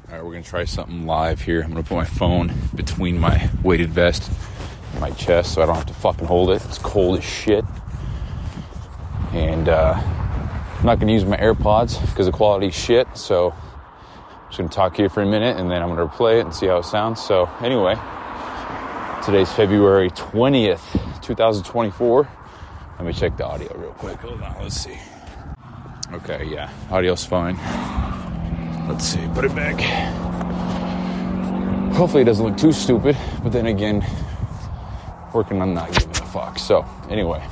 Alright, we're going to try something live here. I'm going to put my phone between my weighted vest and my chest so I don't have to fucking hold it. It's cold as shit. And I'm not going to use my AirPods because the quality is shit. So I'm just going to talk here for a minute and then I'm going to replay it and see how it sounds. So anyway, today's February 20th, 2024. Let me check the audio real quick. Hold on, let's see. Okay, yeah, audio's fine. Let's see, put it back. Hopefully it doesn't look too stupid, but then again, working on not giving a fuck. So, anyway.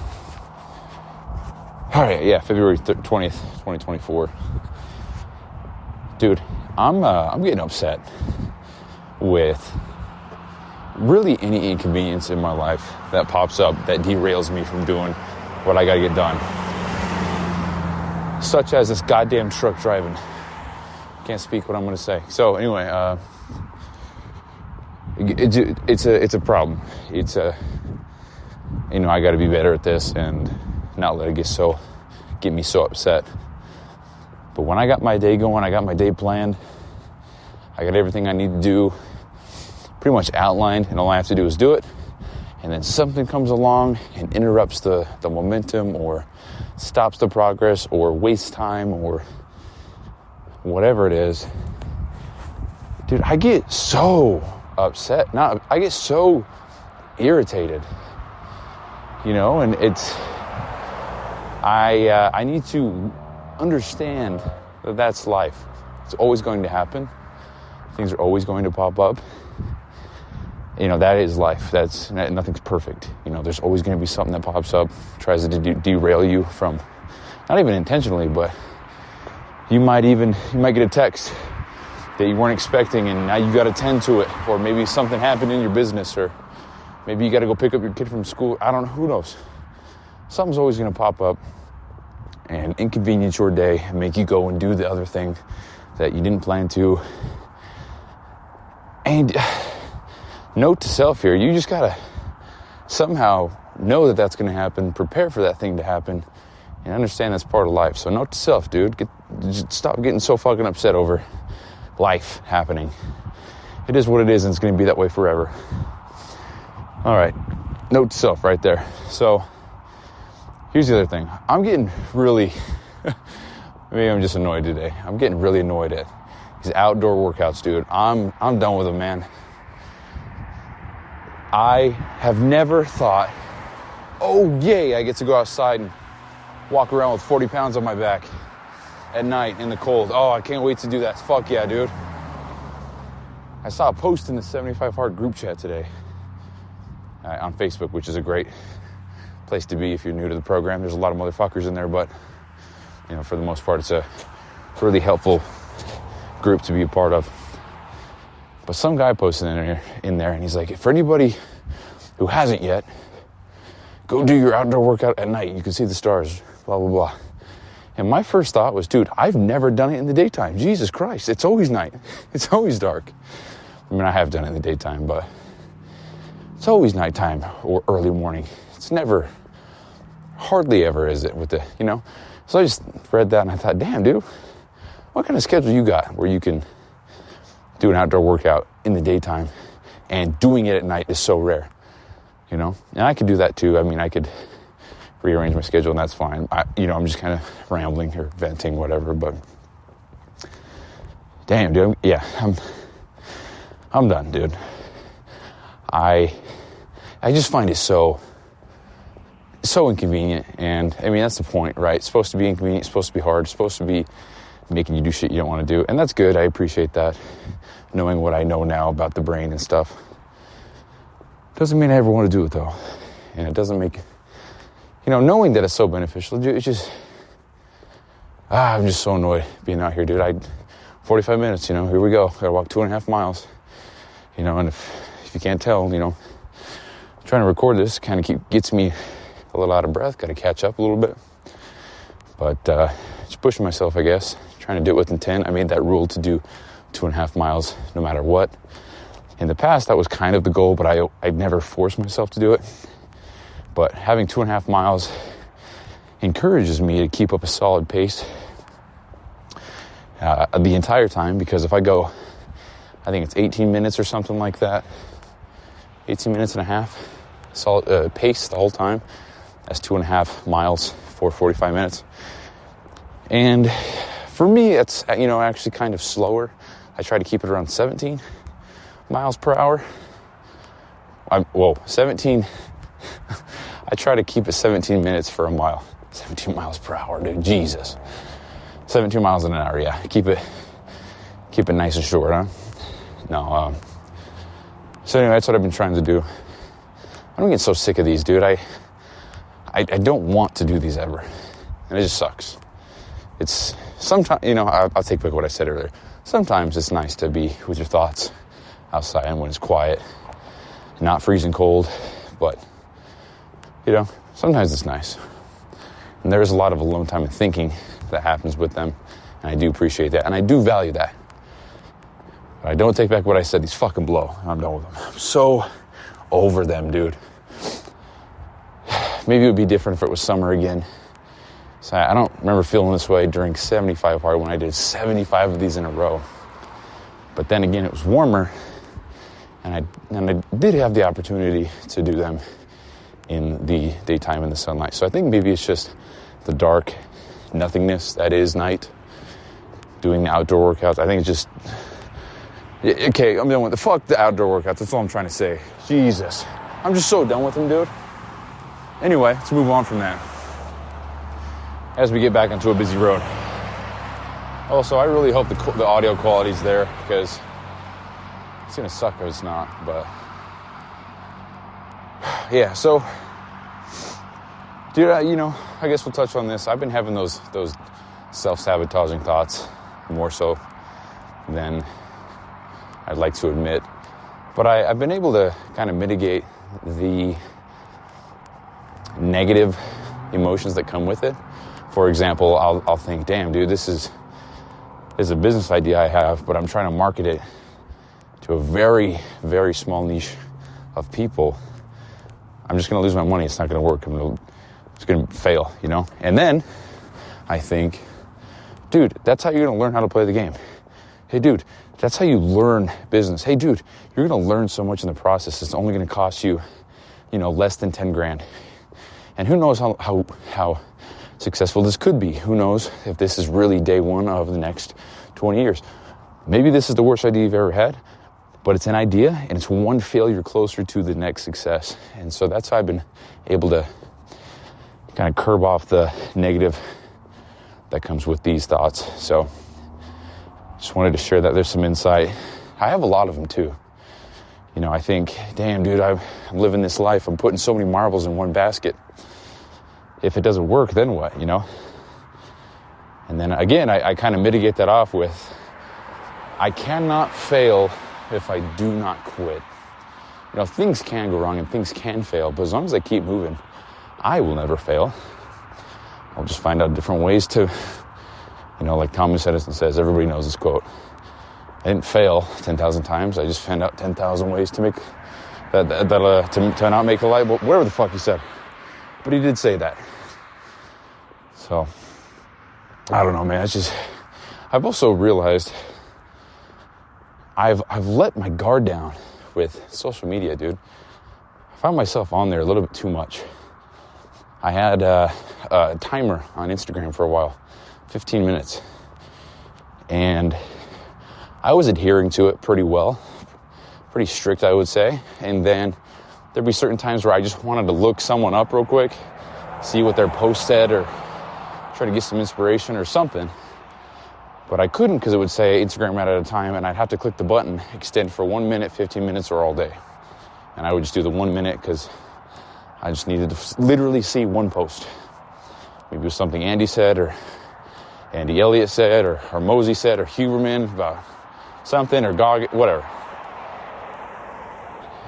Alright, yeah, February 20th, 2024. Dude, I'm getting upset with really any inconvenience in my life that pops up that derails me from doing what I gotta get done. Such as this goddamn truck driving. Can't speak what I'm going to say. So anyway, it's a problem. It's I got to be better at this and not let it get me so upset. But when I got my day going, I got my day planned. I got everything I need to do pretty much outlined, and all I have to do is do it. And then something comes along and interrupts the momentum, or stops the progress, or wastes time, or whatever it is. Dude, I get so upset. I get so irritated. And it's... I need to understand that that's life. It's always going to happen. Things are always going to pop up. That is life. Nothing's perfect. There's always going to be something that pops up, tries to derail you from, not even intentionally, but you might get a text that you weren't expecting and now you got to tend to it. Or maybe something happened in your business, or maybe you got to go pick up your kid from school. I don't know. Who knows? Something's always going to pop up and inconvenience your day and make you go and do the other thing that you didn't plan to. And note to self here, you just got to somehow know that that's going to happen, prepare for that thing to happen, and understand that's part of life. So note to self, dude, just stop getting so fucking upset over life happening. It is what it is, and it's going to be that way forever. All right, note to self right there. So here's the other thing. I'm getting really, maybe I'm just annoyed today. I'm getting really annoyed at these outdoor workouts, dude. I'm done with them, man. I have never thought, oh yay, I get to go outside and walk around with 40 pounds on my back at night in the cold. Oh, I can't wait to do that. Fuck yeah, dude. I saw a post in the 75 Hard group chat today on Facebook, which is a great place to be if you're new to the program. There's a lot of motherfuckers in there, but for the most part, it's a really helpful group to be a part of. But some guy posted in there, and he's like, for anybody who hasn't yet, go do your outdoor workout at night. You can see the stars, blah, blah, blah. And my first thought was, dude, I've never done it in the daytime. Jesus Christ, it's always night. It's always dark. I mean, I have done it in the daytime, but it's always nighttime or early morning. It's never, hardly ever is it with the, So I just read that and I thought, damn, dude, what kind of schedule you got where you can do an outdoor workout in the daytime and doing it at night is so rare, And I could do that too. I mean, I could rearrange my schedule and that's fine. I'm just kind of rambling or venting, whatever, but damn, dude, I'm done, dude. I just find it so inconvenient, and I mean, that's the point, right? It's supposed to be inconvenient, it's supposed to be hard, it's supposed to be making you do shit you don't want to do, and that's good. I appreciate that, knowing what I know now about the brain and stuff. Doesn't mean I ever want to do it, though, and it doesn't make, knowing that it's so beneficial, dude, it's just, I'm just so annoyed being out here, dude. 45 minutes, here we go, gotta walk 2.5 miles, and if you can't tell, trying to record this kind of gets me a little out of breath, gotta catch up a little bit, but just pushing myself, I guess, trying to do it with intent. I made that rule to do 2.5 miles no matter what. In the past, that was kind of the goal, but I'd never forced myself to do it. But having 2.5 miles encourages me to keep up a solid pace the entire time, because if I go I think it's 18 minutes or something like that. 18 minutes and a half. Solid pace the whole time. That's 2.5 miles for 45 minutes. And for me, it's, actually kind of slower. I try to keep it around 17 miles per hour. 17. I try to keep it 17 minutes for a mile. 17 miles per hour, dude. Jesus. 17 miles an hour, yeah. Keep it nice and short, huh? No, so anyway, that's what I've been trying to do. I don't get so sick of these, dude. I don't want to do these ever. And it just sucks. It's sometimes, I'll take back what I said earlier. Sometimes it's nice to be with your thoughts outside and when it's quiet, not freezing cold, but, sometimes it's nice. And there's a lot of alone time and thinking that happens with them, and I do appreciate that, and I do value that. But I don't take back what I said. These fucking blow. I'm done with them. I'm so over them, dude. Maybe it would be different if it was summer again. So I don't remember feeling this way during 75 hard when I did 75 of these in a row. But then again, it was warmer, and I did have the opportunity to do them in the daytime in the sunlight. So I think maybe it's just the dark nothingness that is night, doing the outdoor workouts. I think it's just, okay, I'm done with fuck the outdoor workouts. That's all I'm trying to say. Jesus. I'm just so done with them, dude. Anyway, let's move on from that as we get back into a busy road. Also, I really hope the audio quality's there, because it's gonna suck if it's not, but yeah, so dude, I guess we'll touch on this. I've been having those self-sabotaging thoughts more so than I'd like to admit, but I've been able to kind of mitigate the negative emotions that come with it. For example, I'll think, damn, dude, this is a business idea I have, but I'm trying to market it to a very, very small niche of people. I'm just going to lose my money. It's not going to work. It's going to fail, And then I think, dude, that's how you're going to learn how to play the game. Hey, dude, that's how you learn business. Hey, dude, you're going to learn so much in the process. It's only going to cost you, less than 10 grand. And who knows how successful this could be. Who knows if this is really day one of the next 20 years. Maybe this is the worst idea you've ever had, but it's an idea, and it's one failure closer to the next success. And so that's how I've been able to kind of curb off the negative that comes with these thoughts. So just wanted to share that. There's some insight. I have a lot of them too. I think, damn, dude, I'm living this life. I'm putting so many marbles in one basket. If it doesn't work, then what, And then again, I kind of mitigate that off with, I cannot fail if I do not quit. Things can go wrong and things can fail, but as long as I keep moving, I will never fail. I'll just find out different ways to, like Thomas Edison says, everybody knows this quote. I didn't fail 10,000 times. I just found out 10,000 ways to make to not make a light bulb, whatever the fuck he said. But he did say that. So, I don't know, man. It's just, I've also realized I've let my guard down with social media, dude. I found myself on there a little bit too much. I had a timer on Instagram for a while, 15 minutes. And I was adhering to it pretty well, pretty strict, I would say. And then there'd be certain times where I just wanted to look someone up real quick, see what their post said, or try to get some inspiration or something. But I couldn't, because it would say Instagram at a time, and I'd have to click the button, extend for 1 minute, 15 minutes, or all day. And I would just do the 1 minute because I just needed to literally see one post. Maybe it was something Andy said, or Andy Elliott said, or Mosey said, or Huberman about something, or Gog, whatever.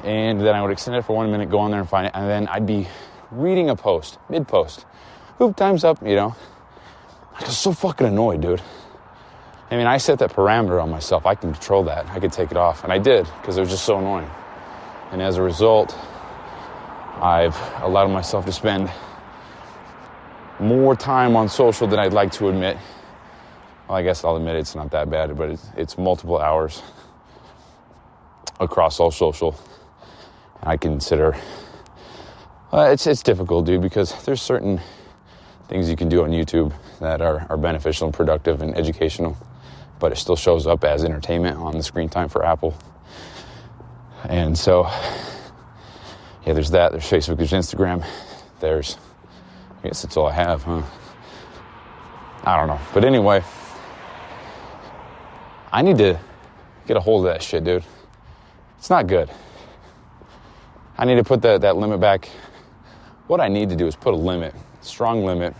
And then I would extend it for 1 minute, go on there and find it, and then I'd be reading a post, mid-post. Oop, time's up, I was so fucking annoyed, dude. I mean, I set that parameter on myself. I can control that. I could take it off. And I did, because it was just so annoying. And as a result, I've allowed myself to spend more time on social than I'd like to admit. Well, I guess I'll admit it's not that bad, but it's multiple hours across all social. I consider it's difficult, dude, because there's certain things you can do on YouTube that are beneficial and productive and educational, but it still shows up as entertainment on the screen time for Apple. And so, yeah, there's that. There's Facebook, there's Instagram. I guess that's all I have, huh? I don't know. But anyway, I need to get a hold of that shit, dude. It's not good. I need to put that limit back. What I need to do is put a limit, strong limit,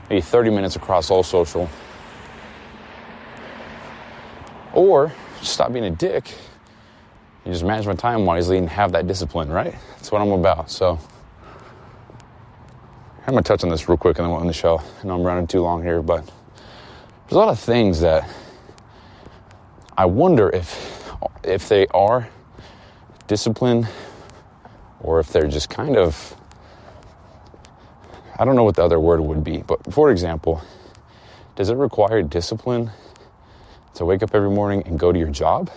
maybe 30 minutes across all social. Or just stop being a dick and just manage my time wisely and have that discipline, right? That's what I'm about. So I'm going to touch on this real quick and then we'll end the show. I know I'm running too long here, but there's a lot of things that I wonder if they are discipline or if they're just kind of, I don't know what the other word would be, but for example, does it require discipline to wake up every morning and go to your job?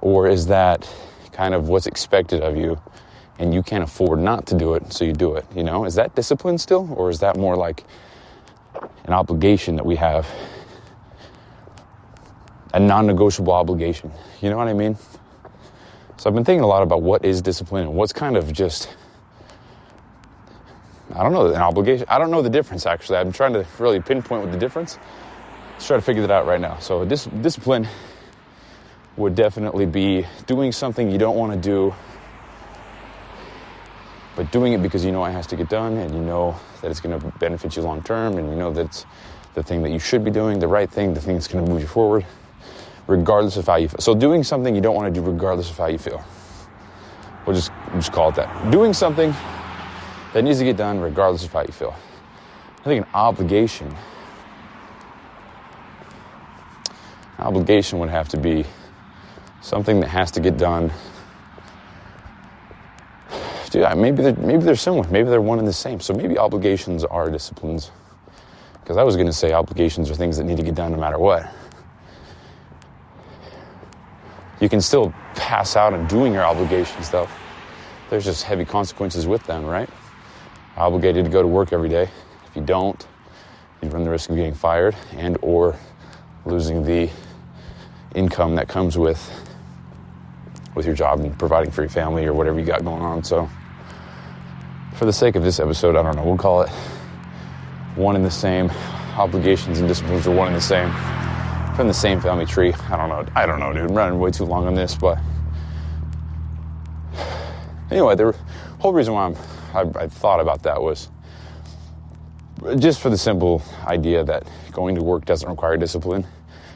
Or is that kind of what's expected of you and you can't afford not to do it, so you do it, you know? Is that discipline still? Or is that more like an obligation that we have? A non-negotiable obligation, you know what I mean? So I've been thinking a lot about what is discipline and what's kind of just, I don't know, an obligation. I don't know the difference, actually. I'm trying to really pinpoint what the difference. Let's try to figure that out right now. So discipline would definitely be doing something you don't want to do, but doing it because you know it has to get done and you know that it's going to benefit you long term and you know that it's the thing that you should be doing, the right thing, the thing that's going to move you forward, regardless of how you feel. So doing something you don't want to do regardless of how you feel. We'll just call it that. Doing something that needs to get done regardless of how you feel. I think an obligation would have to be something that has to get done. Dude, maybe they're similar. Maybe they're one and the same. So maybe obligations are disciplines. Because I was going to say obligations are things that need to get done no matter what. You can still pass out on doing your obligations, though. There's just heavy consequences with them, right? Obligated to go to work every day. If you don't, you run the risk of getting fired and or losing the income that comes with your job and providing for your family or whatever you got going on. So for the sake of this episode, I don't know, we'll call it one and the same. Obligations and disciplines are one and the same. From the same family tree. I don't know, dude. I'm running way too long on this, but anyway, the whole reason why I thought about that was just for the simple idea that going to work doesn't require discipline.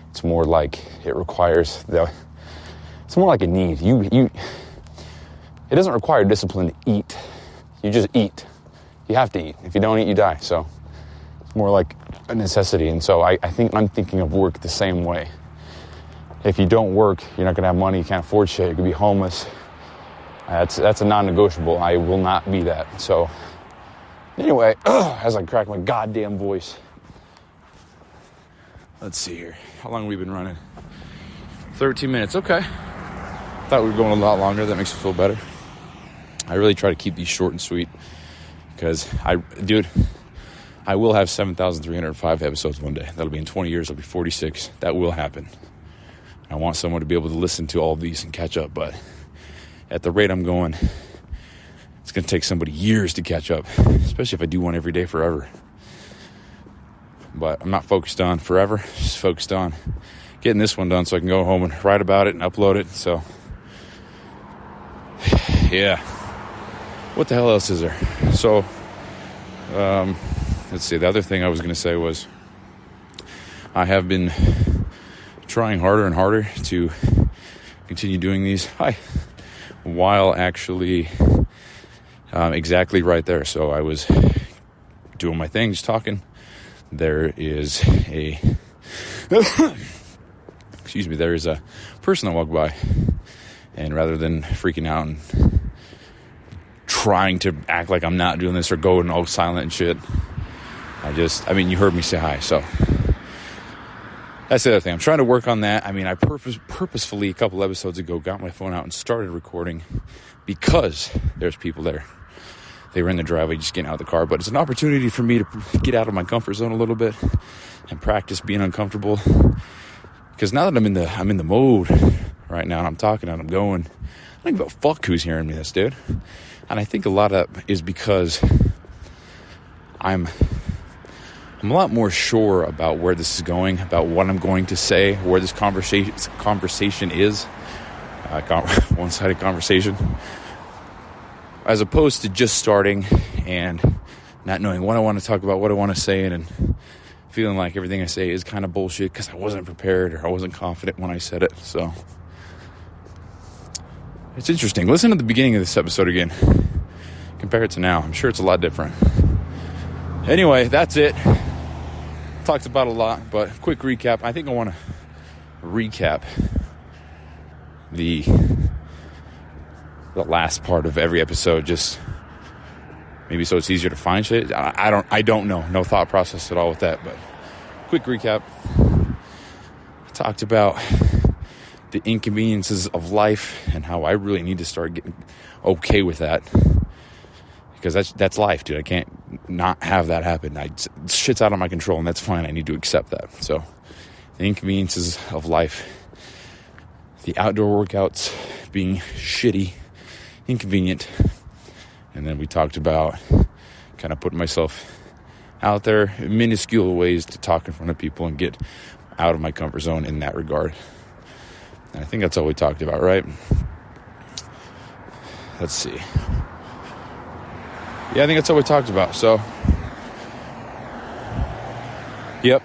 It's more like it requires it's more like a need. It doesn't require discipline to eat. You just eat. You have to eat. If you don't eat, you die. So it's more like a necessity. And so I think I'm thinking of work the same way. If you don't work, you're not going to have money. You can't afford shit. You could be homeless. That's a non-negotiable. I will not be that. So anyway, as I crack my goddamn voice. Let's see here. How long have we been running? 13 minutes. Okay. Thought we were going a lot longer. That makes me feel better. I really try to keep these short and sweet because I will have 7,305 episodes one day. That'll be in 20 years. I'll be 46. That will happen. I want someone to be able to listen to all of these and catch up, but at the rate I'm going, it's going to take somebody years to catch up, especially if I do one every day forever. But I'm not focused on forever, just focused on getting this one done so I can go home and write about it and upload it. So, yeah. What the hell else is there? So, let's see. The other thing I was going to say was I have been trying harder and harder to continue doing these while actually exactly right there. So I was doing my thing, just talking. There is a person that walked by, and rather than freaking out and trying to act like I'm not doing this or going all silent and shit, you heard me say hi. So that's the other thing. I'm trying to work on that. I mean, I purposefully, a couple episodes ago, got my phone out and started recording because there's people there. They were in the driveway just getting out of the car. But it's an opportunity for me to get out of my comfort zone a little bit and practice being uncomfortable. Because now that I'm in the mode right now and I'm talking and I'm going, I don't give a fuck who's hearing me this, dude. And I think a lot of that is because I'm a lot more sure about where this is going, about what I'm going to say, where this conversation is. One-sided conversation. As opposed to just starting and not knowing what I want to talk about, what I want to say, and feeling like everything I say is kind of bullshit because I wasn't prepared or I wasn't confident when I said it. So it's interesting. Listen to the beginning of this episode again. Compare it to now. I'm sure it's a lot different. Anyway, that's it. Talked about a lot, but quick recap. I think I want to recap the last part of every episode, just maybe so it's easier to find shit. I don't know. No thought process at all with that, but quick recap. I talked about the inconveniences of life and how I really need to start getting okay with that. Because that's life, dude. I can't not have that happen. Shit's out of my control, and that's fine. I need to accept that. So, the inconveniences of life, the outdoor workouts being shitty, inconvenient, and then we talked about kind of putting myself out there in minuscule ways to talk in front of people and get out of my comfort zone in that regard. And I think that's all we talked about, right? Let's see. Yeah, I think that's all we talked about. So, yep.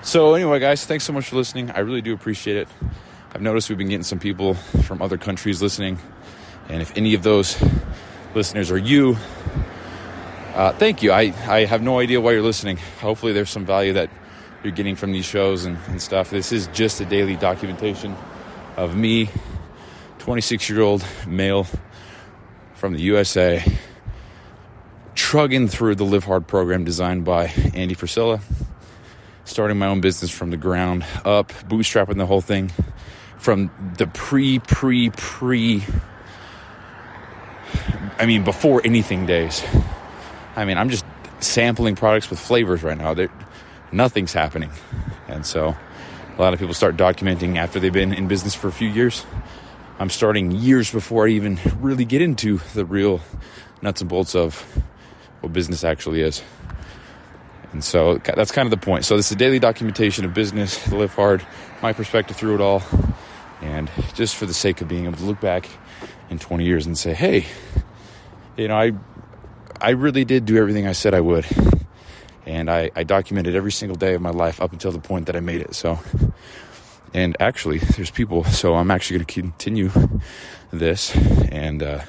So anyway, guys, thanks so much for listening. I really do appreciate it. I've noticed we've been getting some people from other countries listening. And if any of those listeners are you, thank you. I have no idea why you're listening. Hopefully there's some value that you're getting from these shows and stuff. This is just a daily documentation of me, 26-year-old male from the USA, trugging through the Live Hard program designed by Andy Frisella, starting my own business from the ground up, bootstrapping the whole thing from the before anything days. I'm just sampling products with flavors right now. Nothing's happening. And so a lot of people start documenting after they've been in business for a few years. I'm starting years before I even really get into the real nuts and bolts of what business actually is. And so that's kind of the point. So this is a daily documentation of business, Live Hard, my perspective through it all. And just for the sake of being able to look back in 20 years and say, hey, I really did do everything I said I would. And I documented every single day of my life up until the point that I made it. So, and actually, there's people, so I'm actually going to continue this, and we'll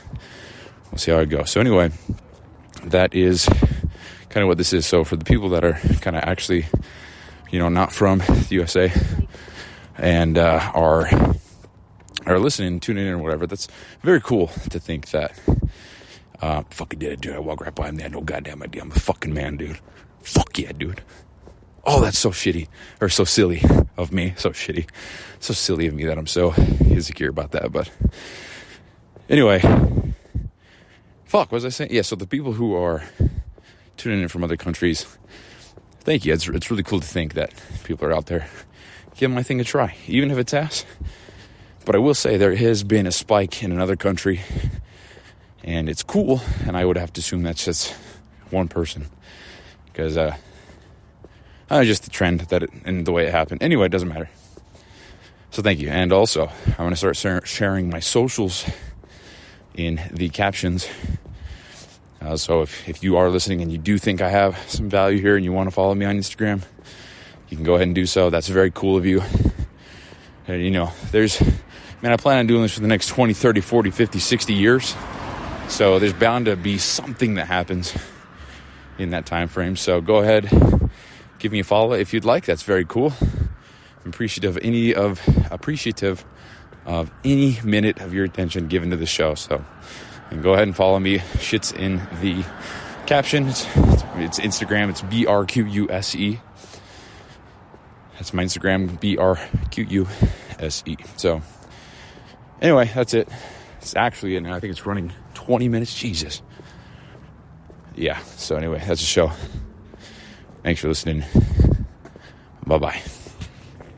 see how it goes. So anyway, that is kind of what this is. So for the people that are kind of actually, not from the USA and are listening, tuning in or whatever, that's very cool to think that, fucking did it, dude. I walk right by him, they had no goddamn idea I'm a fucking man, dude. Fuck yeah, dude. Oh, that's so shitty, or so silly of me. So shitty. So silly of me that I'm so insecure about that. But anyway, fuck, what was I saying? Yeah, so the people who are tuning in from other countries, thank you. It's really cool to think that people are out there giving my thing a try, even if it's ass. But I will say there has been a spike in another country, and it's cool, and I would have to assume that's just one person. Because, just the trend and the way it happened. Anyway, it doesn't matter. So thank you. And also, I'm going to start sharing my socials in the captions. So if you are listening and you do think I have some value here and you want to follow me on Instagram, you can go ahead and do so. That's very cool of you. And, I plan on doing this for the next 20, 30, 40, 50, 60 years. So there's bound to be something that happens in that time frame. So go ahead, give me a follow if you'd like. That's very cool. I'm appreciative of any minute of your attention given to the show. So go ahead and follow me. Shit's in the caption. It's Instagram. It's BRQUSE. That's my Instagram, BRQUSE. So anyway, that's it. It's actually, and I think it's running 20 minutes. Jesus. Yeah. So anyway, that's the show. Thanks for listening. Bye-bye.